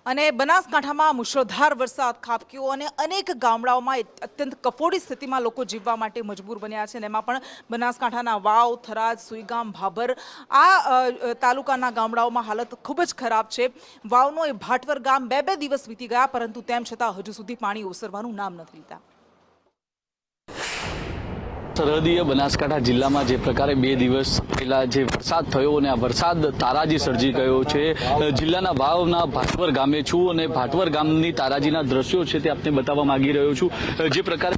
અને બનાસકાંઠામાં મુશળધાર વરસાદ ખાબક્યો અને અનેક ગામડાઓમાં અત્યંત કફોડી સ્થિતિમાં લોકો જીવવા માટે મજબૂર બન્યા છે અને એમાં પણ બનાસકાંઠાના વાવ, થરાદ, સુઈગામ, ભાભર આ તાલુકાના ગામડાઓમાં હાલત ખૂબ જ ખરાબ છે। વાવનો એ ભાટવર ગામ બે દિવસ વીતી ગયા પરંતુ તેમ છતાં હજુ સુધી પાણી ઓસરવાનું નામ નથી લીધા। સરહદીય બનાસકાંઠા જિલ્લામાં જે પ્રકારે 2 દિવસ પહેલા જે વરસાદ થયો અને આ વરસાદ તારાજી સર્જી ગયો છે। જિલ્લાના વાવના ભાટવર ગામે છું અને ભાટવર ગામની તારાજીના દ્રશ્યો છે તે આપને બતાવવા માંગી રહ્યો છું। જે પ્રકારે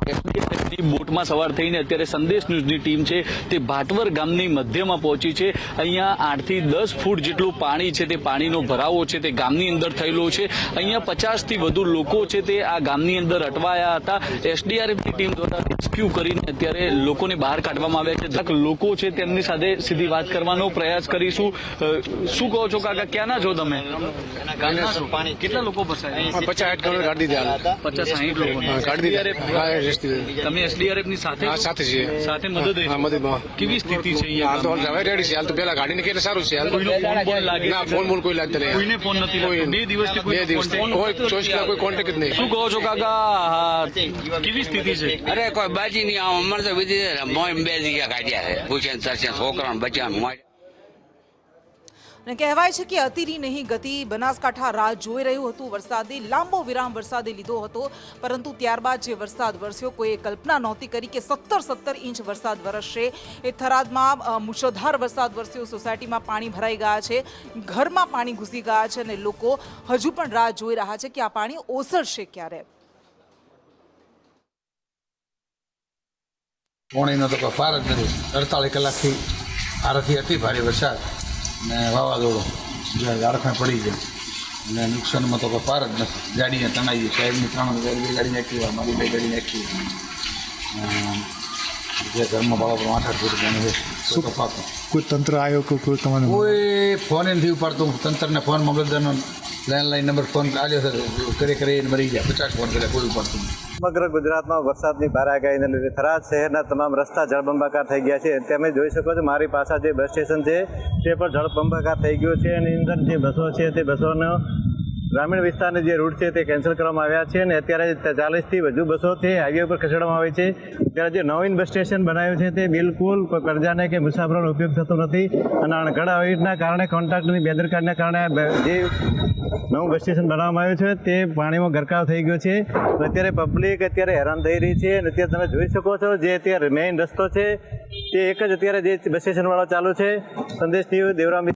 બોટમાં સવાર થઈને અત્યારે સંદેશ ન્યૂઝની ટીમ છે તે ભાટવર ગામની મધ્યમાં પહોંચી છે। અહીંયા 8 થી 10 ફૂટ જેટલું પાણી છે તે પાણીનો ભરાવો છે તે ગામની અંદર થયેલો છે। અહીંયા 50 થી વધુ લોકો છે તે આ ગામની અંદર અટવાયા હતા। એસડીઆરએફની ટીમ દ્વારા રેસ્ક્યુ કરીને અત્યારે લોકોને બહાર કાઢવામાં આવ્યા છે। લોકો છે તેમની સાથે સીધી વાત કરવાનો પ્રયાસ કરીશું। શું કહો છો કાકા, ક્યાંના છો તમે? કેટલા લોકો ફસાયા? 50-60 ગાડી દીધા, 50-60 લોકો ગાડી દીધા। તમે એસડીઆરએફ ની સાથે સાથે મદદ કેવી સ્થિતિ છે અહીંયા? તો હવે રેડી છે હાલ, તો પેલા ગાડીને કેટલે સારું છે હાલ, ના ફોન કોઈ લાગતો નહીં, કોઈને ફોન નથી લાગતો 2 દિવસથી કોઈ 24 કલાક કોઈ કોન્ટેક્ટ જ નહીં। શું કહો છો કાકા, કેવી સ્થિતિ છે? અરે કોઈ બાજી નહીં, અમારે તો વિધિ મોય 2 જગ્યા કાઢ્યા છે, પૂછે તરસે છોકરાને બચ્ચાને મોય। અને કહેવાય છે કે અતિની નહીં ગતિ, બનાસકાંઠા રાહ જોઈ રહ્યું હતું। વરસાદે લાંબો વિરામ વરસાદે લીધો હતો પરંતુ ત્યારબાદ જે વરસાદ વરસ્યો કોઈએ કલ્પના નહોતી કરી કે 17 ઇંચ વરસાદ વરસશે। એ થરાદમાં મુશળધાર વરસાદ વરસ્યો, સોસાયટીમાં પાણી ભરાઈ ગયા છે, ઘરમાં પાણી ઘૂસી ગયા છે અને લોકો હજુ પણ રાહ જોઈ રહ્યા છે કે આ પાણી ઓસરશે ક્યારે। પાણીનો તો કોઈ પાર જ નથી। 48 કલાકથી આરાથી અતિ ભારે વરસાદ ને વાવાઝોડું જે ઝાડખંડ પડી ગયા અને નુકસાનમાં તો કોઈ પાર જ નથી। ગાડીને તણાઈ સાહેબની 3 ગાડી નાખી, મારી 2 ગાડી નાખી, જે ઘરમાં બાળકો 8-8 ફૂટ પાણી છે। શું કપાતો કોઈ તંત્ર આવ્યો કે કોઈ તમારે કોઈ ફોન નથી ઉપાડતું। તંત્રને ફોન મામલતદારનો લેન્ડલાઇન નંબર ફોન આવ્યો છે, કરી મરી ગયા, 50 ફોન કર્યા, કોઈ ઉપાડતું નહીં। સમગ્ર ગુજરાતમાં વરસાદની ભારે આગાહીને લીધે થરાદ શહેરના તમામ રસ્તા જળબંબાકાર થઈ ગયા છે। તમે જોઈ શકો છો મારી પાસે જે બસ સ્ટેશન છે તે પણ જળબંબાકાર થઈ ગયું છે અને અંદર જે બસો છે તે બસોનો ગ્રામીણ વિસ્તારના જે રૂટ છે તે કેન્સલ કરવામાં આવ્યા છે અને અત્યારે 40 થી વધુ બસો છે હાઈવે ઉપર ખસેડવામાં આવી છે। ત્યારે જે નવીન બસ સ્ટેશન બનાવ્યું છે તે બિલકુલ કોઈ પ્રજાને કે મુસાફરોનો ઉપયોગ થતો નથી અને ઘણા અવિટના કારણે કોન્ટ્રાક્ટરની બેદરકારીના કારણે જે નવું બસ સ્ટેશન બનાવવામાં આવ્યું છે તે પાણીમાં ગરકાવ થઈ ગયો છે। અત્યારે પબ્લિક હેરાન થઈ રહી છે અને અત્યારે તમે જોઈ શકો છો જે અત્યારે મેઇન રસ્તો છે તે એક જ અત્યારે જે બસ સ્ટેશન વાળો ચાલુ છે, સંદેશ ન્યૂઝ, દેવરામ।